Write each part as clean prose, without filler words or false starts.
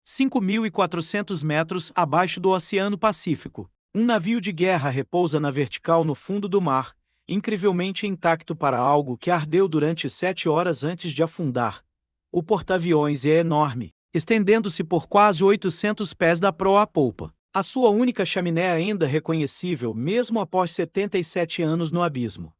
5.400 metros abaixo do Oceano Pacífico. Um navio de guerra repousa na vertical no fundo do mar, incrivelmente intacto para algo que ardeu durante 7 horas antes de afundar. O porta-aviões é enorme, estendendo-se por quase 800 pés da proa à polpa. A sua única chaminé ainda reconhecível mesmo após 77 anos no abismo.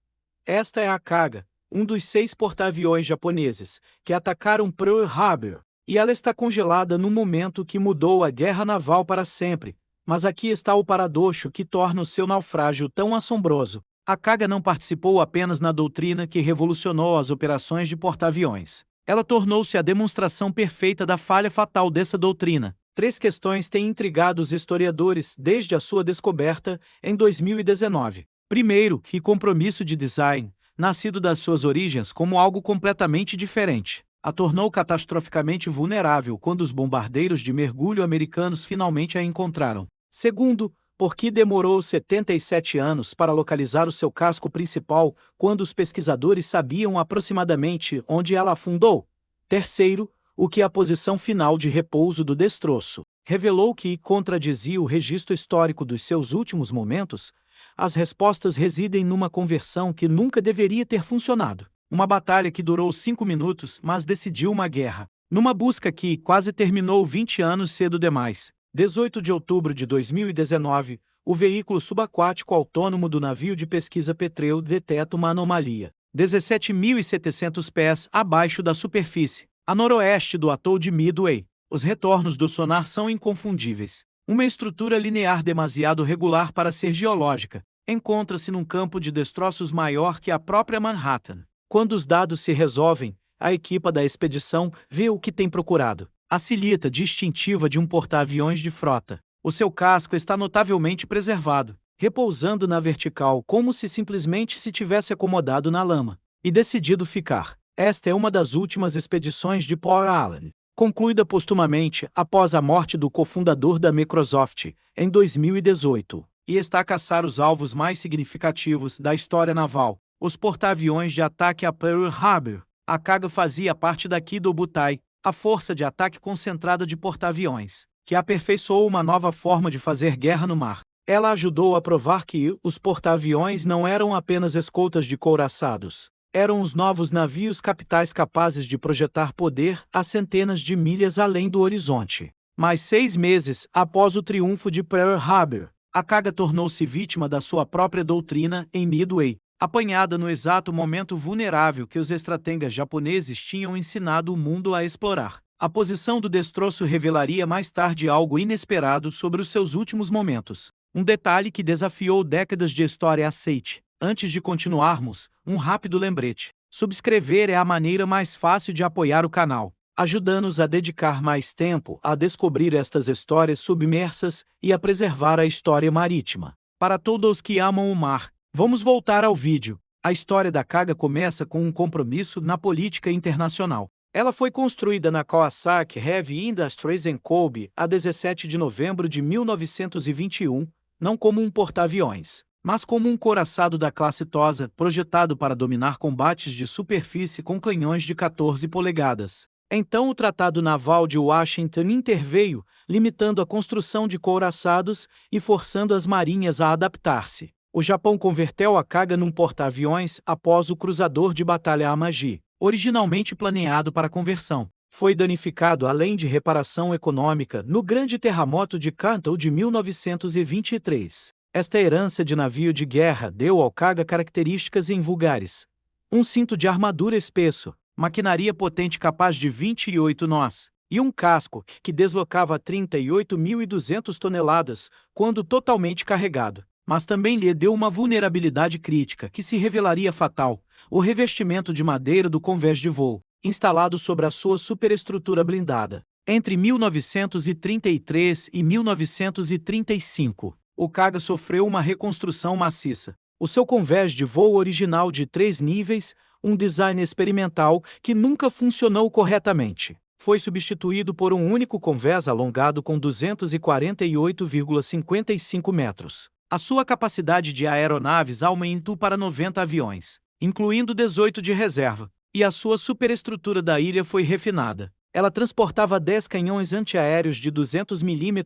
Esta é a Kaga, um dos 6 porta-aviões japoneses que atacaram Pearl Harbor, e ela está congelada no momento que mudou a guerra naval para sempre. Mas aqui está o paradoxo que torna o seu naufrágio tão assombroso. A Kaga não participou apenas na doutrina que revolucionou as operações de porta-aviões. Ela tornou-se a demonstração perfeita da falha fatal dessa doutrina. 3 questões têm intrigado os historiadores desde a sua descoberta, em 2019. Primeiro, que compromisso de design, nascido das suas origens como algo completamente diferente, a tornou catastroficamente vulnerável quando os bombardeiros de mergulho americanos finalmente a encontraram. Segundo, porque demorou 77 anos para localizar o seu casco principal quando os pesquisadores sabiam aproximadamente onde ela afundou. Terceiro, o que a posição final de repouso do destroço revelou que contradizia o registro histórico dos seus últimos momentos. As respostas residem numa conversão que nunca deveria ter funcionado. Uma batalha que durou 5 minutos, mas decidiu uma guerra. Numa busca que quase terminou 20 anos cedo demais. 18 de outubro de 2019, o veículo subaquático autônomo do navio de pesquisa Petrel detecta uma anomalia. 17.700 pés abaixo da superfície, a noroeste do atol de Midway. Os retornos do sonar são inconfundíveis. Uma estrutura linear demasiado regular para ser geológica, encontra-se num campo de destroços maior que a própria Manhattan. Quando os dados se resolvem, a equipa da expedição vê o que tem procurado. A silhueta distintiva de um porta-aviões de frota. O seu casco está notavelmente preservado, repousando na vertical como se simplesmente se tivesse acomodado na lama e decidido ficar. Esta é uma das últimas expedições de Paul Allen, concluída postumamente após a morte do cofundador da Microsoft, em 2018, e está a caçar os alvos mais significativos da história naval, os porta-aviões de ataque a Pearl Harbor. A Kaga fazia parte da Kido Butai, a força de ataque concentrada de porta-aviões, que aperfeiçoou uma nova forma de fazer guerra no mar. Ela ajudou a provar que os porta-aviões não eram apenas escoltas de couraçados. Eram os novos navios capitais capazes de projetar poder a centenas de milhas além do horizonte. Mas 6 meses após o triunfo de Pearl Harbor, a Kaga tornou-se vítima da sua própria doutrina em Midway, apanhada no exato momento vulnerável que os estrategas japoneses tinham ensinado o mundo a explorar. A posição do destroço revelaria mais tarde algo inesperado sobre os seus últimos momentos. Um detalhe que desafiou décadas de história aceite. Antes de continuarmos, um rápido lembrete. Subscrever é a maneira mais fácil de apoiar o canal, ajudando-nos a dedicar mais tempo a descobrir estas histórias submersas e a preservar a história marítima. Para todos que amam o mar, vamos voltar ao vídeo. A história da Kaga começa com um compromisso na política internacional. Ela foi construída na Kawasaki Heavy Industries em Kobe a 17 de novembro de 1921, não como um porta-aviões, mas como um couraçado da classe Tosa, projetado para dominar combates de superfície com canhões de 14 polegadas. Então o Tratado Naval de Washington interveio, limitando a construção de couraçados e forçando as marinhas a adaptar-se. O Japão converteu a Kaga num porta-aviões após o cruzador de batalha Amagi, originalmente planeado para conversão. Foi danificado além de reparação econômica no grande terremoto de Kanto de 1923. Esta herança de navio de guerra deu ao Kaga características invulgares. Um cinto de armadura espesso, maquinaria potente capaz de 28 nós, e um casco que deslocava 38.200 toneladas quando totalmente carregado. Mas também lhe deu uma vulnerabilidade crítica que se revelaria fatal: o revestimento de madeira do convés de voo, instalado sobre a sua superestrutura blindada. Entre 1933 e 1935, o Kaga sofreu uma reconstrução maciça. O seu convés de voo original de 3 níveis, um design experimental que nunca funcionou corretamente, foi substituído por um único convés alongado com 248,55 metros. A sua capacidade de aeronaves aumentou para 90 aviões, incluindo 18 de reserva, e a sua superestrutura da ilha foi refinada. Ela transportava 10 canhões antiaéreos de 200 mm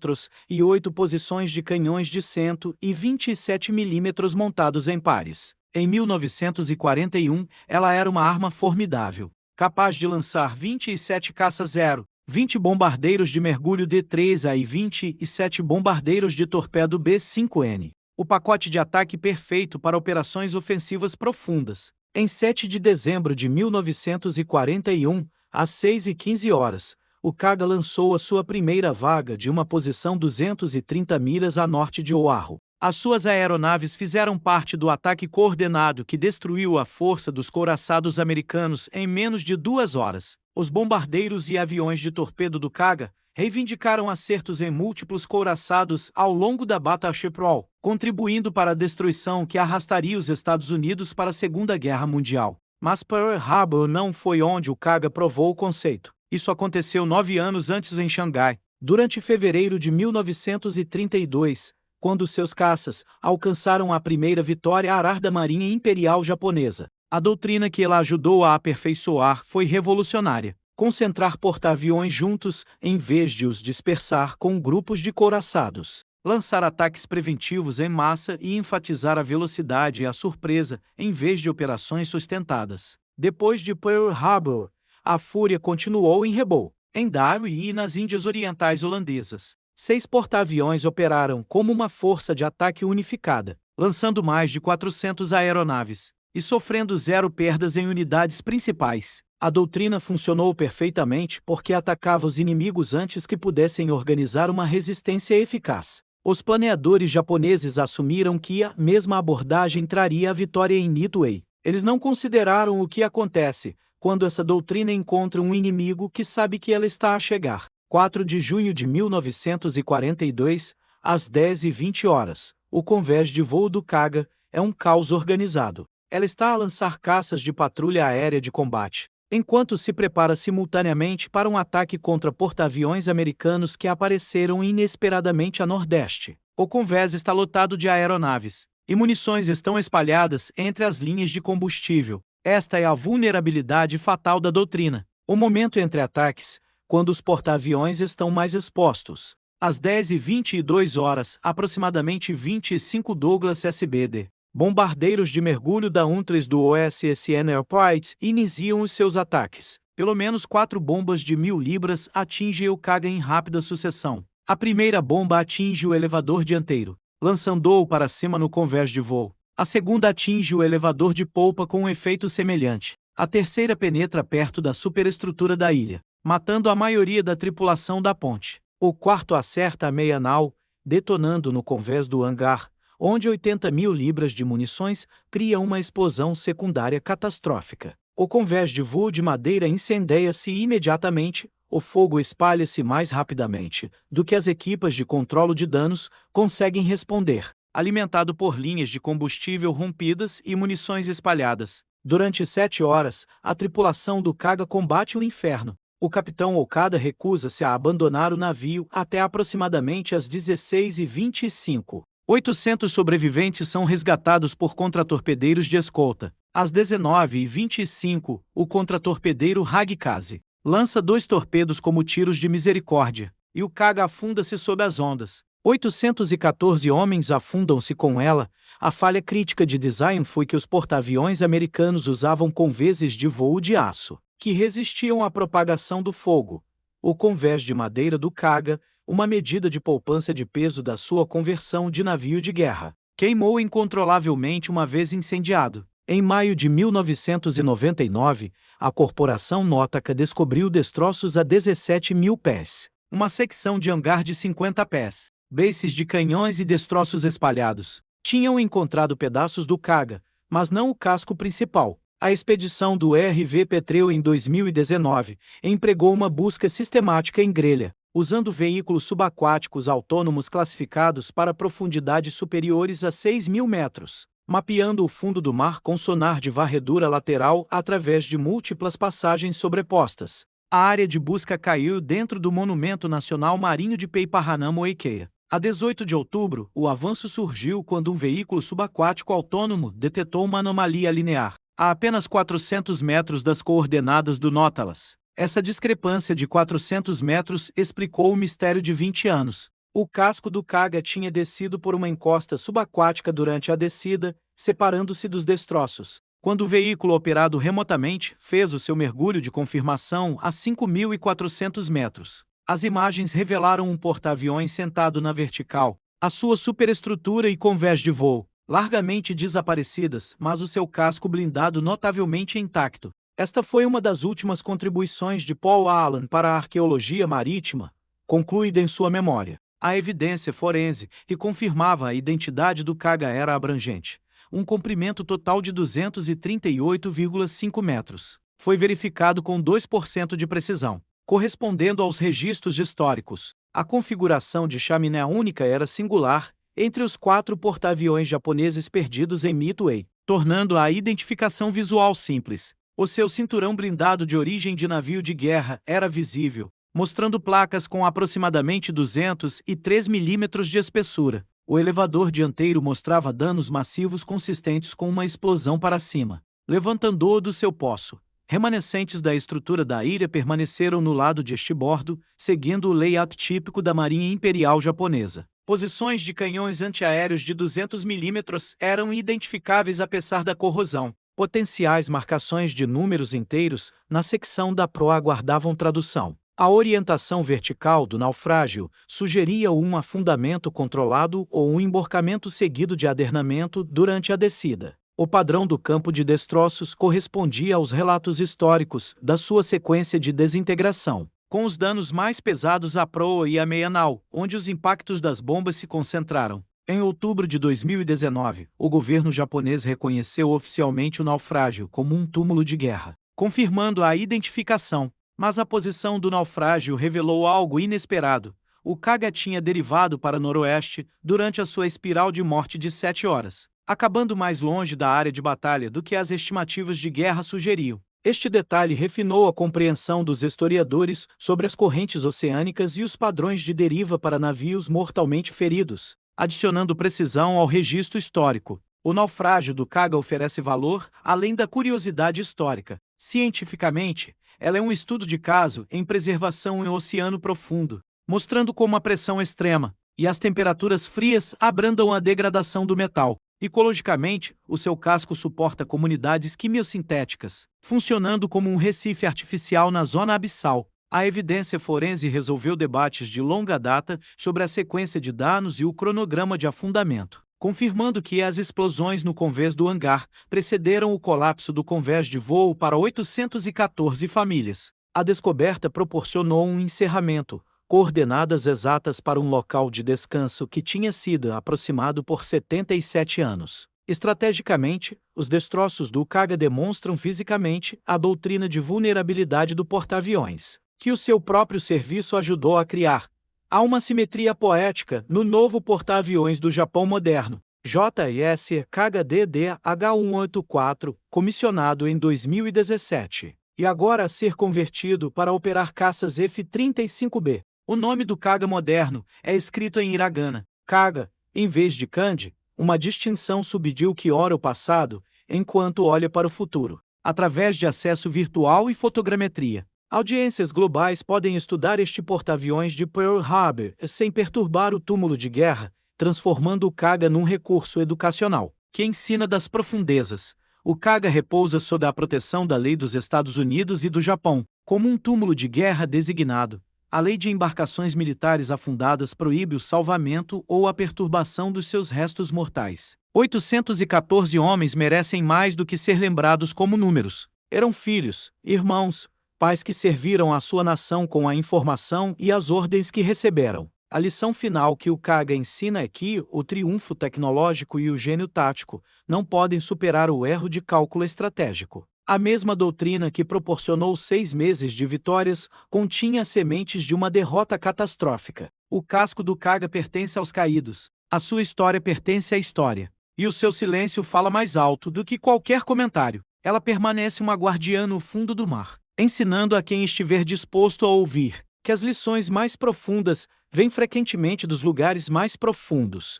e 8 posições de canhões de 127 mm montados em pares. Em 1941, ela era uma arma formidável, capaz de lançar 27 caça-0, 20 bombardeiros de mergulho D-3A e 27 bombardeiros de torpedo B-5N. O pacote de ataque perfeito para operações ofensivas profundas. Em 7 de dezembro de 1941, às 6h15, o Kaga lançou a sua primeira vaga de uma posição 230 milhas a norte de Oahu. As suas aeronaves fizeram parte do ataque coordenado que destruiu a força dos couraçados americanos em menos de 2 horas. Os bombardeiros e aviões de torpedo do Kaga reivindicaram acertos em múltiplos couraçados ao longo da Battle Royale, contribuindo para a destruição que arrastaria os Estados Unidos para a Segunda Guerra Mundial. Mas Pearl Harbor não foi onde o Kaga provou o conceito. Isso aconteceu 9 anos antes em Xangai, durante fevereiro de 1932, quando seus caças alcançaram a primeira vitória arar da Marinha Imperial Japonesa. A doutrina que ela ajudou a aperfeiçoar foi revolucionária. Concentrar porta-aviões juntos, em vez de os dispersar com grupos de couraçados. Lançar ataques preventivos em massa e enfatizar a velocidade e a surpresa, em vez de operações sustentadas. Depois de Pearl Harbor, a fúria continuou em Rebol, em Darwin e nas Índias Orientais Holandesas. 6 porta-aviões operaram como uma força de ataque unificada, lançando mais de 400 aeronaves, e sofrendo 0 perdas em unidades principais. A doutrina funcionou perfeitamente porque atacava os inimigos antes que pudessem organizar uma resistência eficaz. Os planeadores japoneses assumiram que a mesma abordagem traria a vitória em Midway. Eles não consideraram o que acontece quando essa doutrina encontra um inimigo que sabe que ela está a chegar. 4 de junho de 1942, às 10h20, o convés de voo do Kaga é um caos organizado. Ela está a lançar caças de patrulha aérea de combate, enquanto se prepara simultaneamente para um ataque contra porta-aviões americanos que apareceram inesperadamente a nordeste. O convés está lotado de aeronaves, e munições estão espalhadas entre as linhas de combustível. Esta é a vulnerabilidade fatal da doutrina. O momento entre ataques, quando os porta-aviões estão mais expostos. Às 10h22, aproximadamente 25 Douglas SBD. Bombardeiros de mergulho da UNTRES do USS Enterprise iniciam os seus ataques. Pelo menos 4 bombas de 1.000 libras atingem o Kaga em rápida sucessão. A primeira bomba atinge o elevador dianteiro, lançando-o para cima no convés de voo. A segunda atinge o elevador de polpa com um efeito semelhante. A terceira penetra perto da superestrutura da ilha, matando a maioria da tripulação da ponte. O quarto acerta a meia nau, detonando no convés do hangar, onde 80.000 libras de munições cria uma explosão secundária catastrófica. O convés de voo de madeira incendeia-se imediatamente, o fogo espalha-se mais rapidamente do que as equipas de controle de danos conseguem responder, alimentado por linhas de combustível rompidas e munições espalhadas. Durante 7 horas, a tripulação do Kaga combate o inferno. O capitão Okada recusa-se a abandonar o navio até aproximadamente às 16h25. 800 sobreviventes são resgatados por contratorpedeiros de escolta. Às 19h25, o contratorpedeiro Hagikaze lança 2 torpedos como tiros de misericórdia, e o Kaga afunda-se sob as ondas. 814 homens afundam-se com ela. A falha crítica de design foi que os porta-aviões americanos usavam convéses de voo de aço, que resistiam à propagação do fogo. O convés de madeira do Kaga, uma medida de poupança de peso da sua conversão de navio de guerra, queimou incontrolavelmente uma vez incendiado. Em maio de 1999, a corporação Notaca descobriu destroços a 17.000 pés, uma secção de hangar de 50 pés, bases de canhões e destroços espalhados. Tinham encontrado pedaços do Kaga, mas não o casco principal. A expedição do RV Petrel em 2019 empregou uma busca sistemática em grelha, usando veículos subaquáticos autônomos classificados para profundidades superiores a 6.000 metros, mapeando o fundo do mar com sonar de varredura lateral através de múltiplas passagens sobrepostas. A área de busca caiu dentro do Monumento Nacional Marinho de Peiparranamo-Oikeia. A 18 de outubro, o avanço surgiu quando um veículo subaquático autônomo detectou uma anomalia linear, a apenas 400 metros das coordenadas do Nautilus. Essa discrepância de 400 metros explicou o mistério de 20 anos. O casco do Kaga tinha descido por uma encosta subaquática durante a descida, separando-se dos destroços. Quando o veículo operado remotamente fez o seu mergulho de confirmação a 5.400 metros. As imagens revelaram um porta-aviões sentado na vertical, a sua superestrutura e convés de voo, largamente desaparecidas, mas o seu casco blindado notavelmente intacto. Esta foi uma das últimas contribuições de Paul Allen para a arqueologia marítima, concluída em sua memória. A evidência forense, que confirmava a identidade do Kaga, era abrangente. Um comprimento total de 238,5 metros. Foi verificado com 2% de precisão, correspondendo aos registros históricos. A configuração de chaminé única era singular entre os 4 porta-aviões japoneses perdidos em Midway, tornando a identificação visual simples. O seu cinturão blindado de origem de navio de guerra era visível, mostrando placas com aproximadamente 203 milímetros de espessura. O elevador dianteiro mostrava danos massivos consistentes com uma explosão para cima, levantando-o do seu poço. Remanescentes da estrutura da ilha permaneceram no lado de estibordo, seguindo o layout típico da Marinha Imperial Japonesa. Posições de canhões antiaéreos de 200 milímetros eram identificáveis apesar da corrosão. Potenciais marcações de números inteiros na secção da proa aguardavam tradução. A orientação vertical do naufrágio sugeria um afundamento controlado ou um emborcamento seguido de adernamento durante a descida. O padrão do campo de destroços correspondia aos relatos históricos da sua sequência de desintegração, com os danos mais pesados à proa e à meia-nau, onde os impactos das bombas se concentraram. Em outubro de 2019, o governo japonês reconheceu oficialmente o naufrágio como um túmulo de guerra, confirmando a identificação. Mas a posição do naufrágio revelou algo inesperado. O Kaga tinha derivado para noroeste durante a sua espiral de morte de 7 horas, acabando mais longe da área de batalha do que as estimativas de guerra sugeriam. Este detalhe refinou a compreensão dos historiadores sobre as correntes oceânicas e os padrões de deriva para navios mortalmente feridos, adicionando precisão ao registro histórico. O naufrágio do Kaga oferece valor além da curiosidade histórica. Cientificamente, ela é um estudo de caso em preservação em oceano profundo, mostrando como a pressão extrema e as temperaturas frias abrandam a degradação do metal. Ecologicamente, o seu casco suporta comunidades quimiosintéticas, funcionando como um recife artificial na zona abissal. A evidência forense resolveu debates de longa data sobre a sequência de danos e o cronograma de afundamento, confirmando que as explosões no convés do hangar precederam o colapso do convés de voo para 814 famílias. A descoberta proporcionou um encerramento, coordenadas exatas para um local de descanso que tinha sido aproximado por 77 anos. Estrategicamente, os destroços do Kaga demonstram fisicamente a doutrina de vulnerabilidade do porta-aviões, que o seu próprio serviço ajudou a criar. Há uma simetria poética no novo porta-aviões do Japão moderno, JS Kaga DDH-184, comissionado em 2017, e agora a ser convertido para operar caças F-35B. O nome do Kaga moderno é escrito em hiragana, Kaga, em vez de kanji, uma distinção subtil que ora o passado, enquanto olha para o futuro, através de acesso virtual e fotogrametria. Audiências globais podem estudar este porta-aviões de Pearl Harbor sem perturbar o túmulo de guerra, transformando o Kaga num recurso educacional que ensina das profundezas. O Kaga repousa sob a proteção da lei dos Estados Unidos e do Japão, como um túmulo de guerra designado. A lei de embarcações militares afundadas proíbe o salvamento ou a perturbação dos seus restos mortais. 814 homens merecem mais do que ser lembrados como números. Eram filhos, irmãos, pais que serviram à sua nação com a informação e as ordens que receberam. A lição final que o Kaga ensina é que o triunfo tecnológico e o gênio tático não podem superar o erro de cálculo estratégico. A mesma doutrina que proporcionou 6 meses de vitórias continha as sementes de uma derrota catastrófica. O casco do Kaga pertence aos caídos, a sua história pertence à história, e o seu silêncio fala mais alto do que qualquer comentário. Ela permanece uma guardiã no fundo do mar, ensinando a quem estiver disposto a ouvir que as lições mais profundas vêm frequentemente dos lugares mais profundos.